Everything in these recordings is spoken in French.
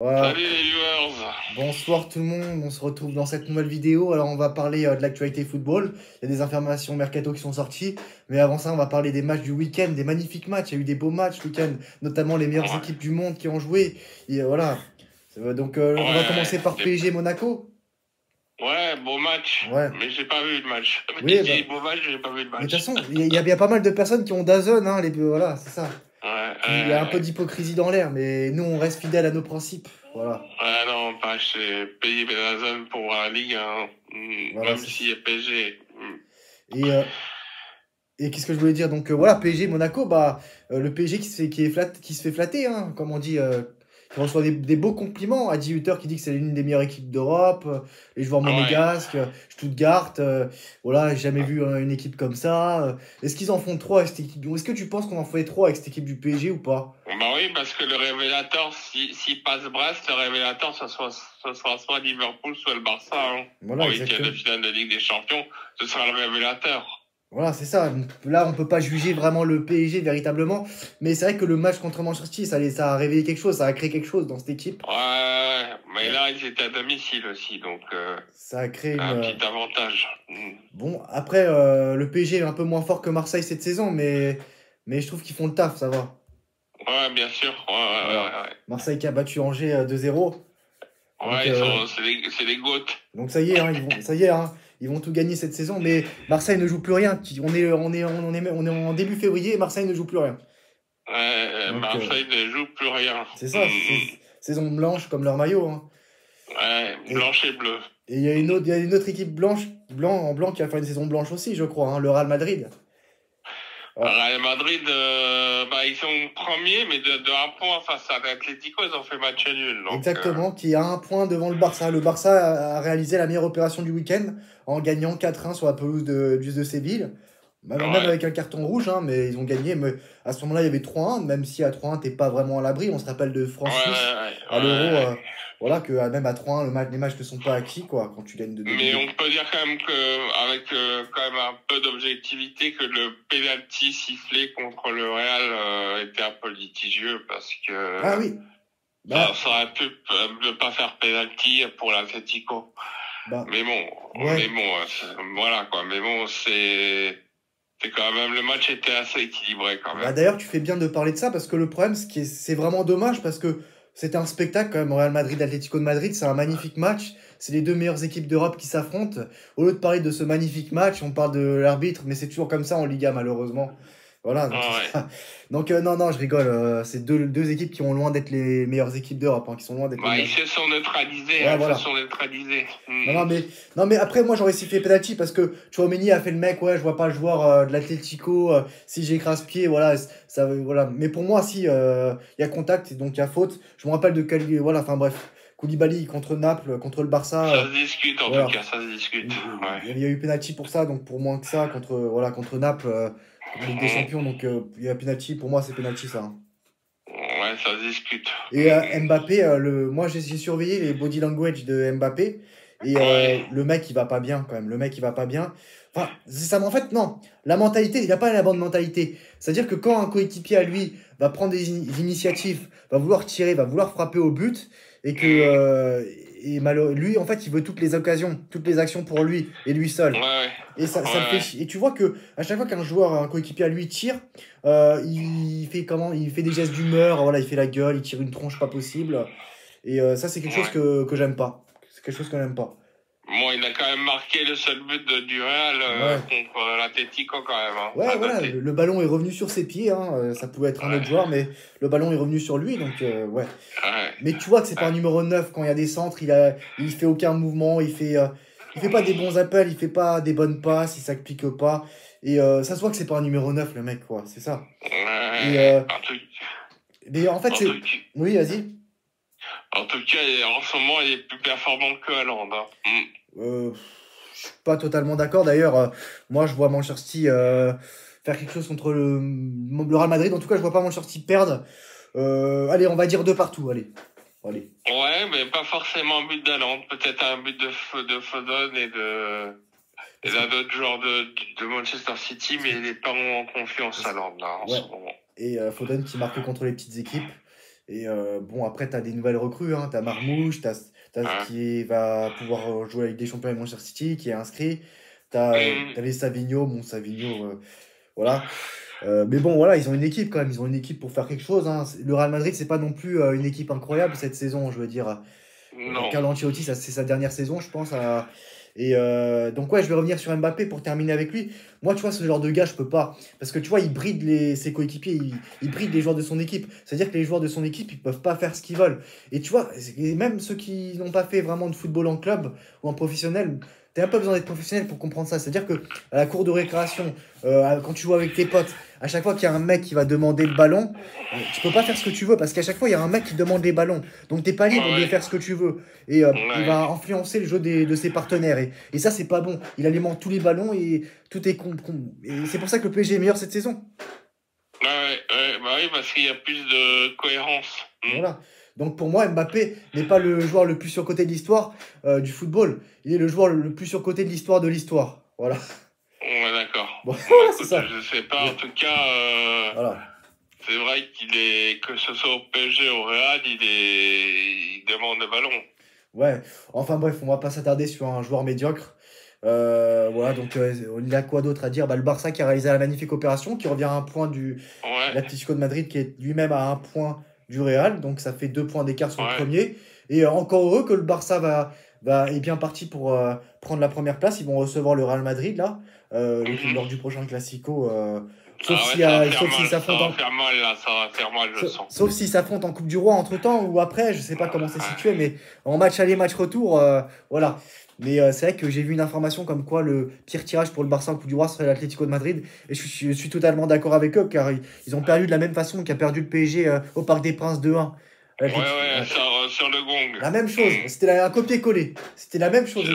Voilà. Salut les viewers! Bonsoir tout le monde, on se retrouve dans cette nouvelle vidéo. Alors on va parler de l'actualité football. Il y a des informations mercato qui sont sorties. Mais avant ça, on va parler des matchs du week-end, des magnifiques matchs. Il y a eu des beaux matchs ce week-end, notamment les meilleures Ouais, équipes du monde qui ont joué. Et voilà. Donc on va ouais, commencer par PSG Monaco. ouais, beau match, Ouais. mais j'ai pas vu le match. Oui, J'ai bah. dit beau match, j'ai pas vu le Mais de toute match. façon, il y a pas mal de personnes qui ont DAZN, hein, voilà, c'est ça. Ouais, Il y a un peu d'hypocrisie dans l'air, mais nous on reste fidèles à nos principes. Voilà. ouais, non, pas acheter payer Benazon pour voir la Ligue, hein. Voilà, Même c'est ça. s'il est PSG. Et, et qu'est-ce que je voulais dire? Donc voilà, PSG Monaco, bah le PSG qui se fait flatter, hein, comme on dit, qui reçoit des beaux compliments. Adi Hutter qui dit que c'est l'une des meilleures équipes d'Europe, les joueurs Ouais. monégasques, Stuttgart, voilà, j'ai jamais vu une équipe comme ça. Est-ce qu'ils en font trop avec cette équipe? Est-ce que tu penses qu'on en fait trop avec cette équipe du PSG ou pas? Bah oui, parce que le révélateur, s'il passe Brest, le révélateur, ce sera soit Liverpool, soit le Barça, hein. Voilà, En huitième de exactement. finale de Ligue des Champions, ce sera le révélateur. Voilà, c'est ça. Donc, là, on peut pas juger vraiment le PSG véritablement. Mais c'est vrai que le match contre Manchester City, ça a réveillé quelque chose, ça a créé quelque chose dans cette équipe. Ouais, mais Euh, là, ils étaient à domicile aussi, donc Ça a créé un une. petit avantage. Bon, après, le PSG est un peu moins fort que Marseille cette saison, mais je trouve qu'ils font le taf, ça va. Ouais, bien sûr. Ouais, ouais, ouais, Voilà. ouais. Marseille qui a battu Angers 2-0. Donc, Ouais, c'est les GOAT. donc ça y est, hein, ça y est, hein, ils vont tout gagner cette saison. Mais Marseille ne joue plus rien. On est en début février et Marseille ne joue plus rien. Donc, Marseille ne joue plus rien. c'est ça, c'est saison blanche comme leur maillot, hein. Ouais, Et blanche et bleu. et il y a une autre équipe en blanc qui va faire une saison blanche aussi, je crois, hein, le Real Madrid. Voilà. Real Madrid, bah, ils sont premiers, mais de un point face à l'Atlético, ils ont fait match nul. Donc, Exactement, qui a un point devant le Barça. Le Barça a réalisé la meilleure opération du week-end en gagnant 4-1 sur la pelouse de Séville. Même ouais. avec un carton rouge, hein, mais ils ont gagné. Mais à ce moment-là, il y avait 3-1, même si à 3-1, t'es pas vraiment à l'abri. On se rappelle de Ouais, France-Suisse ouais, à l'Euro. ouais. Voilà, que même à 3-1, les matchs ne sont pas acquis, quoi, quand tu gagnes Mais on peut dire quand même que, avec quand même un peu d'objectivité, que le penalty sifflé contre le Real était un peu litigieux parce Ah que oui, bah, ça aurait pu ne pas faire penalty pour l'Atlético. bah, Mais bon, ouais. voilà quoi. Mais bon, c'est quand même le match était assez équilibré quand Bah même. d'ailleurs, tu fais bien de parler de ça parce que le problème, c'est vraiment dommage parce que c'était un spectacle quand même. Real Madrid, Atlético de Madrid, c'est un magnifique match. C'est les deux meilleures équipes d'Europe qui s'affrontent. Au lieu de parler de ce magnifique match, on parle de l'arbitre, mais c'est toujours comme ça en Liga, malheureusement. Voilà, donc c'est Ouais. ça. Donc non, non, je rigole. C'est deux équipes qui ont loin d'être les meilleures équipes d'Europe, hein, qui sont loin d'être les Bah, ils meilleures. se sont neutralisés, Ouais, hein, ils se voilà. sont neutralisés. Non, non, mais après, moi, j'aurais sifflé penalty parce que Tchouaméni a fait le mec, ouais, je vois pas le joueur de l'Atlético, si j'écrase pied, voilà, ça, voilà. Mais pour moi, si, il y a contact, donc il y a faute. Je me rappelle de quel, voilà, enfin bref, Koulibaly contre Naples, contre le Barça, Ça se discute en tout voilà. cas, ça se discute. Ouais. Il y a eu penalty pour ça, donc pour moins que ça, voilà, contre Naples, en Ligue des Mm. Champions, donc il y a penalty, pour moi, c'est penalty ça, hein. Ouais, ça se discute. Et Mbappé, moi j'ai surveillé les body language de Mbappé et Ouais. le mec il va pas bien quand même. Le mec il va pas bien. Enfin, c'est ça, mais en fait, non. La mentalité, il a pas la bonne mentalité. C'est-à-dire que quand un coéquipier à lui va prendre des initiatives, va vouloir tirer, va vouloir frapper au but et que Mm. lui en fait il veut toutes les occasions, toutes les actions pour lui et lui Ouais, seul. ouais. Et Ouais, ça le fait ouais. chier. Et tu vois que à chaque fois qu'un joueur, un coéquipier à lui tire, il fait comment? Il fait des gestes d'humeur, voilà, il fait la gueule, il tire une tronche pas possible. Et ça, c'est quelque chose Ouais. que j'aime pas. C'est quelque chose que j'aime pas. Bon, il a quand même marqué le seul but du Real Ouais. contre l'Atlético quand même, hein. Ouais, À voilà, noter. le ballon est revenu sur ses pieds, hein, ça pouvait être un autre Ouais. joueur, mais le ballon est revenu sur lui, donc ouais. Ouais. Mais tu vois que c'est pas un Ouais. numéro 9 quand il y a des centres, il fait aucun mouvement, il fait pas des bons appels, il fait pas des bonnes passes, il s'applique pas. Et ça se voit que c'est pas un numéro 9 le mec, quoi, c'est ça. Et Ouais. mais en fait, En c'est. tout, Oui, vas-y. en tout cas, en ce moment, il est plus performant que Haaland, hein. Euh, je suis pas totalement d'accord. D'ailleurs, moi, je vois Manchester City faire quelque chose contre le Real Madrid. En tout cas, je vois pas Manchester City perdre. Allez, on va dire deux partout. Allez, allez. Ouais, mais pas forcément un but d'Haaland. Peut-être un but de Foden et Parce que, d'un autre joueur de Manchester City, parce mais que, il n'est pas en confiance, parce- Haaland, là, en ouais. ce moment. Et Foden qui marque contre les petites équipes. Et bon, après, tu as des nouvelles recrues. Hein. Tu as Marmouche, Hein. qui va pouvoir jouer avec des champions avec Manchester City, qui est inscrit. Tu as, Hum, les Savigno. Bon, Savigno, voilà. Mais bon, voilà, ils ont une équipe quand même. Ils ont une équipe pour faire quelque chose. Hein. Le Real Madrid, c'est pas non plus une équipe incroyable cette saison, je veux dire. non. Carlo Ancelotti, c'est sa dernière saison, je pense. Et donc, ouais, je vais revenir sur Mbappé pour terminer avec lui. Moi, tu vois, ce genre de gars, je peux pas. Parce que tu vois, il bride ses coéquipiers, il bride les joueurs de son équipe. C'est-à-dire que les joueurs de son équipe, ils peuvent pas faire ce qu'ils veulent. Et tu vois, et même ceux qui n'ont pas fait vraiment de football en club ou en professionnel, t'as pas besoin d'être professionnel pour comprendre ça. C'est-à-dire que à la cour de récréation, quand tu joues avec tes potes, à chaque fois qu'il y a un mec qui va demander le ballon, tu peux pas faire ce que tu veux parce qu'à chaque fois, il y a un mec qui demande les ballons. Donc, t'es pas libre de Ouais, faire ce que tu veux. Et il ouais, va influencer le jeu de ses partenaires. Et ça, c'est pas bon. Il alimente tous les ballons et tout est et c'est pour ça que le PSG est meilleur cette saison. bah oui, parce qu'il y a plus de cohérence. Voilà. Donc pour moi, Mbappé n'est pas le joueur le plus surcoté de l'histoire du football. Il est le joueur le plus surcoté de l'histoire de l'histoire. Voilà. Ouais, d'accord. Bon, Bah voilà, c'est écoute, ça. je sais pas, Je- en tout cas, Voilà. c'est vrai qu'il est, que ce soit au PSG ou au Real, il demande le ballon. Ouais. Enfin bref, on va pas s'attarder sur un joueur médiocre. Voilà, donc il a quoi d'autre à dire? Bah, le Barça qui a réalisé la magnifique opération, qui revient à un point de Ouais, l'Atlético de Madrid, qui est lui-même à un point du Real, donc ça fait 2 points d'écart sur le ouais. premier. Et encore heureux que le Barça est bien parti pour prendre la première place. Ils vont recevoir le Real Madrid là, Mhm. lors du prochain Classico. Sauf Ah ouais, si, sauf s'ils ça va s'affrontent faire mal là, ça va faire mal, je sens. sauf s'ils s'affrontent en Coupe du Roi entre-temps ou après, je sais pas comment c'est situé, mais en match aller, match retour, voilà. Mais c'est vrai que j'ai vu une information comme quoi le pire tirage pour le Barça en Coupe du Roi serait l'Atlético de Madrid. Et je suis totalement d'accord avec eux car ils ont perdu de la même façon qu'a perdu le PSG au Parc des Princes 2-1. Ouais, ouais, sur le gong. La même chose, Mhm. c'était un copier-coller. C'était la même chose.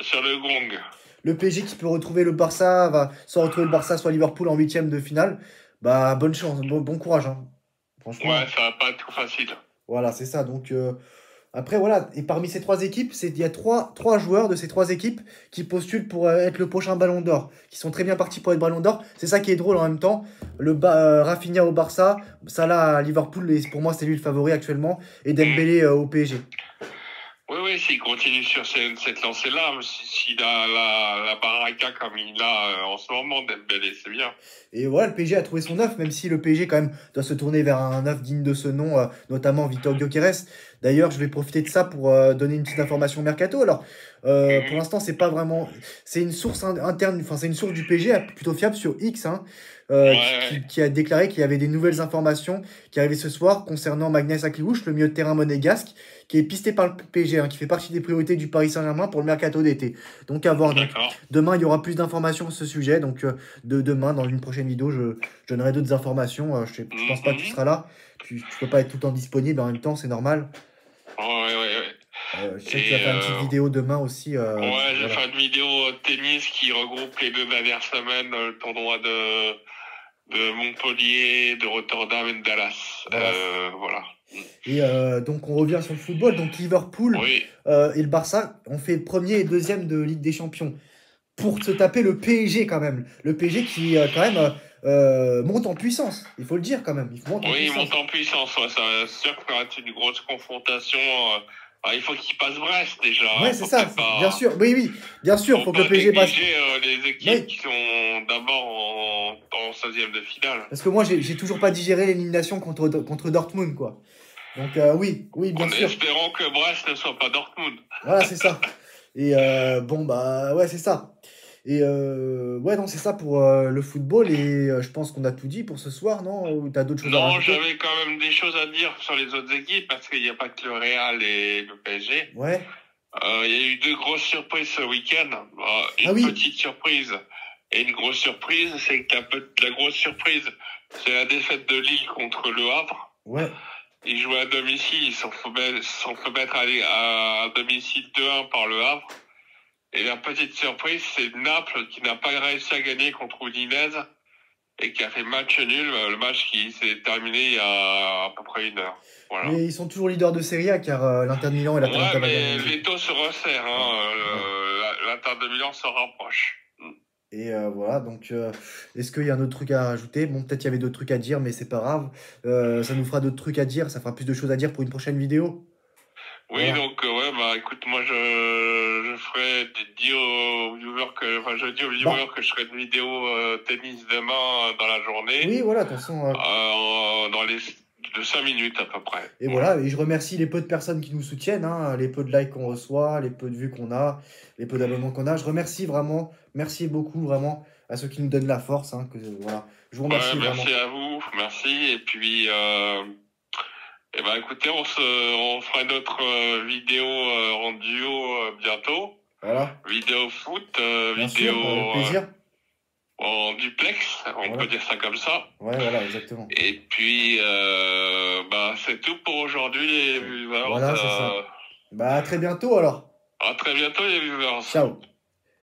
Sur le gong. Le PSG qui peut retrouver le Barça, va soit retrouver le Barça, soit Liverpool en huitième de finale. Bah, bonne chance, bon courage. Hein. Ouais, Franchement. ça va pas être tout facile. Voilà, c'est ça. Donc, après, voilà. Et parmi ces trois équipes, il y a trois joueurs de ces trois équipes qui postulent pour être le prochain Ballon d'Or, qui sont très bien partis pour être Ballon d'Or. C'est ça qui est drôle en même temps. Rafinha au Barça, Salah à Liverpool, et pour moi, c'est lui le favori actuellement, et Mhm. Dembélé au PSG. Oui, oui, s'il continue sur cette lancée-là, s'il a la baraka comme il a en ce moment, Dembélé, c'est bien. Et voilà, le PSG a trouvé son neuf, même si le PSG, quand même, doit se tourner vers un neuf digne de ce nom, notamment Victor Gyökeres. D'ailleurs, je vais profiter de ça pour donner une petite information mercato. Alors, pour Mhm. l'instant, c'est pas vraiment. C'est une source interne, enfin, c'est une source du PSG plutôt fiable sur X, hein, Ouais, ouais. qui a déclaré qu'il y avait des nouvelles informations qui arrivaient ce soir concernant Magnès Akliouche, le milieu de terrain monégasque, qui est pisté par le PSG, hein, qui fait partie des priorités du Paris Saint-Germain pour le mercato d'été. Donc, à voir. Donc, D'accord. demain, il y aura plus d'informations sur ce sujet. Donc, de demain, dans une prochaine vidéo, je donnerai d'autres informations. Je pense pas que tu Mhm. seras là. Tu peux pas être tout le temps disponible, en même temps, c'est normal. Ouais, ouais, ouais, ouais. Je sais que tu vas Et faire une petite vidéo demain aussi. ouais, j'ai Voilà. fait une vidéo tennis qui regroupe les 2 dernières semaines, le tournoi de Montpellier, de Rotterdam et de Dallas. Voilà. Voilà. Et donc, on revient sur le football. Donc, Liverpool Oui, et le Barça ont fait premier et deuxième de Ligue des Champions. Pour se taper le PSG, quand même. Le PSG qui, quand même, monte en puissance. Il faut le dire, quand même. Il monte en oui, il puissance. monte en puissance. Ouais, ça, c'est sûr que ça va être une grosse confrontation. Il faut qu'il passe Brest déjà. Ouais, Hein. c'est ça. Bien Pas, sûr. Oui, oui. Bien sûr. faut Faut que le pas PSG passe. négliger les équipes Oui. qui sont d'abord en 16e de finale. Parce que moi, j'ai toujours pas digéré l'élimination contre Dortmund, quoi. Donc, oui, oui, bien En sûr. espérant que Brest ne soit pas Dortmund. Voilà, c'est ça. Et bon, bah, ouais, c'est ça. Et ouais, non, c'est ça pour le football. Et je pense qu'on a tout dit pour ce soir, non? Ou t'as d'autres choses à Non, rajouter? j'avais quand même des choses à dire sur les autres équipes parce qu'il n'y a pas que le Real et le PSG. Ouais. Il y a eu 2 grosses surprises ce week-end. Ah Une oui. petite surprise et une grosse surprise. C'est que la grosse surprise, c'est la défaite de Lille contre le Havre. Ouais. Ils jouaient à domicile, ils se sont fait mettre à domicile 2-1 par le Havre. Et la petite surprise, c'est Naples qui n'a pas réussi à gagner contre Udinese et qui a fait match nul, le match qui s'est terminé il y a à peu près 1 heure. Voilà. Mais ils sont toujours leaders de Serie A car l'Inter de Milan et Ouais, l'Atalanta Bergame ont mais égalité. l'étau se resserre, Ouais. hein. Ouais. L'Inter de Milan se rapproche. Et voilà, donc est-ce qu'il y a un autre truc à rajouter? Bon, peut-être il y avait d'autres trucs à dire, mais c'est pas grave. Ça nous fera d'autres trucs à dire, ça fera plus de choses à dire pour une prochaine vidéo. Oui, Voilà. donc, ouais, bah, écoute, moi, je ferai dire aux viewers je dis aux viewers Bah, que je ferai une vidéo tennis demain dans la journée, oui, voilà, de toute façon. dans les de 5 minutes à peu près. Et Voilà. voilà, et je remercie les peu de personnes qui nous soutiennent, hein, les peu de likes qu'on reçoit, les peu de vues qu'on a, les peu d'abonnements qu'on a. Je remercie vraiment, merci beaucoup vraiment à ceux qui nous donnent la force, hein, voilà. Je vous Ouais, remercie merci vraiment. à vous, merci. Et puis, eh ben, écoutez, on fera une autre vidéo en duo bientôt. Voilà, Vidéo foot, bien vidéo sûr, avec plaisir. en duplex, on peut Voilà, dire ça comme ça. ouais, voilà, exactement. Et puis, bah, c'est tout pour aujourd'hui, les viewers. Voilà, c'est ça. Bah, à très bientôt alors. À très bientôt, les viewers. Ciao.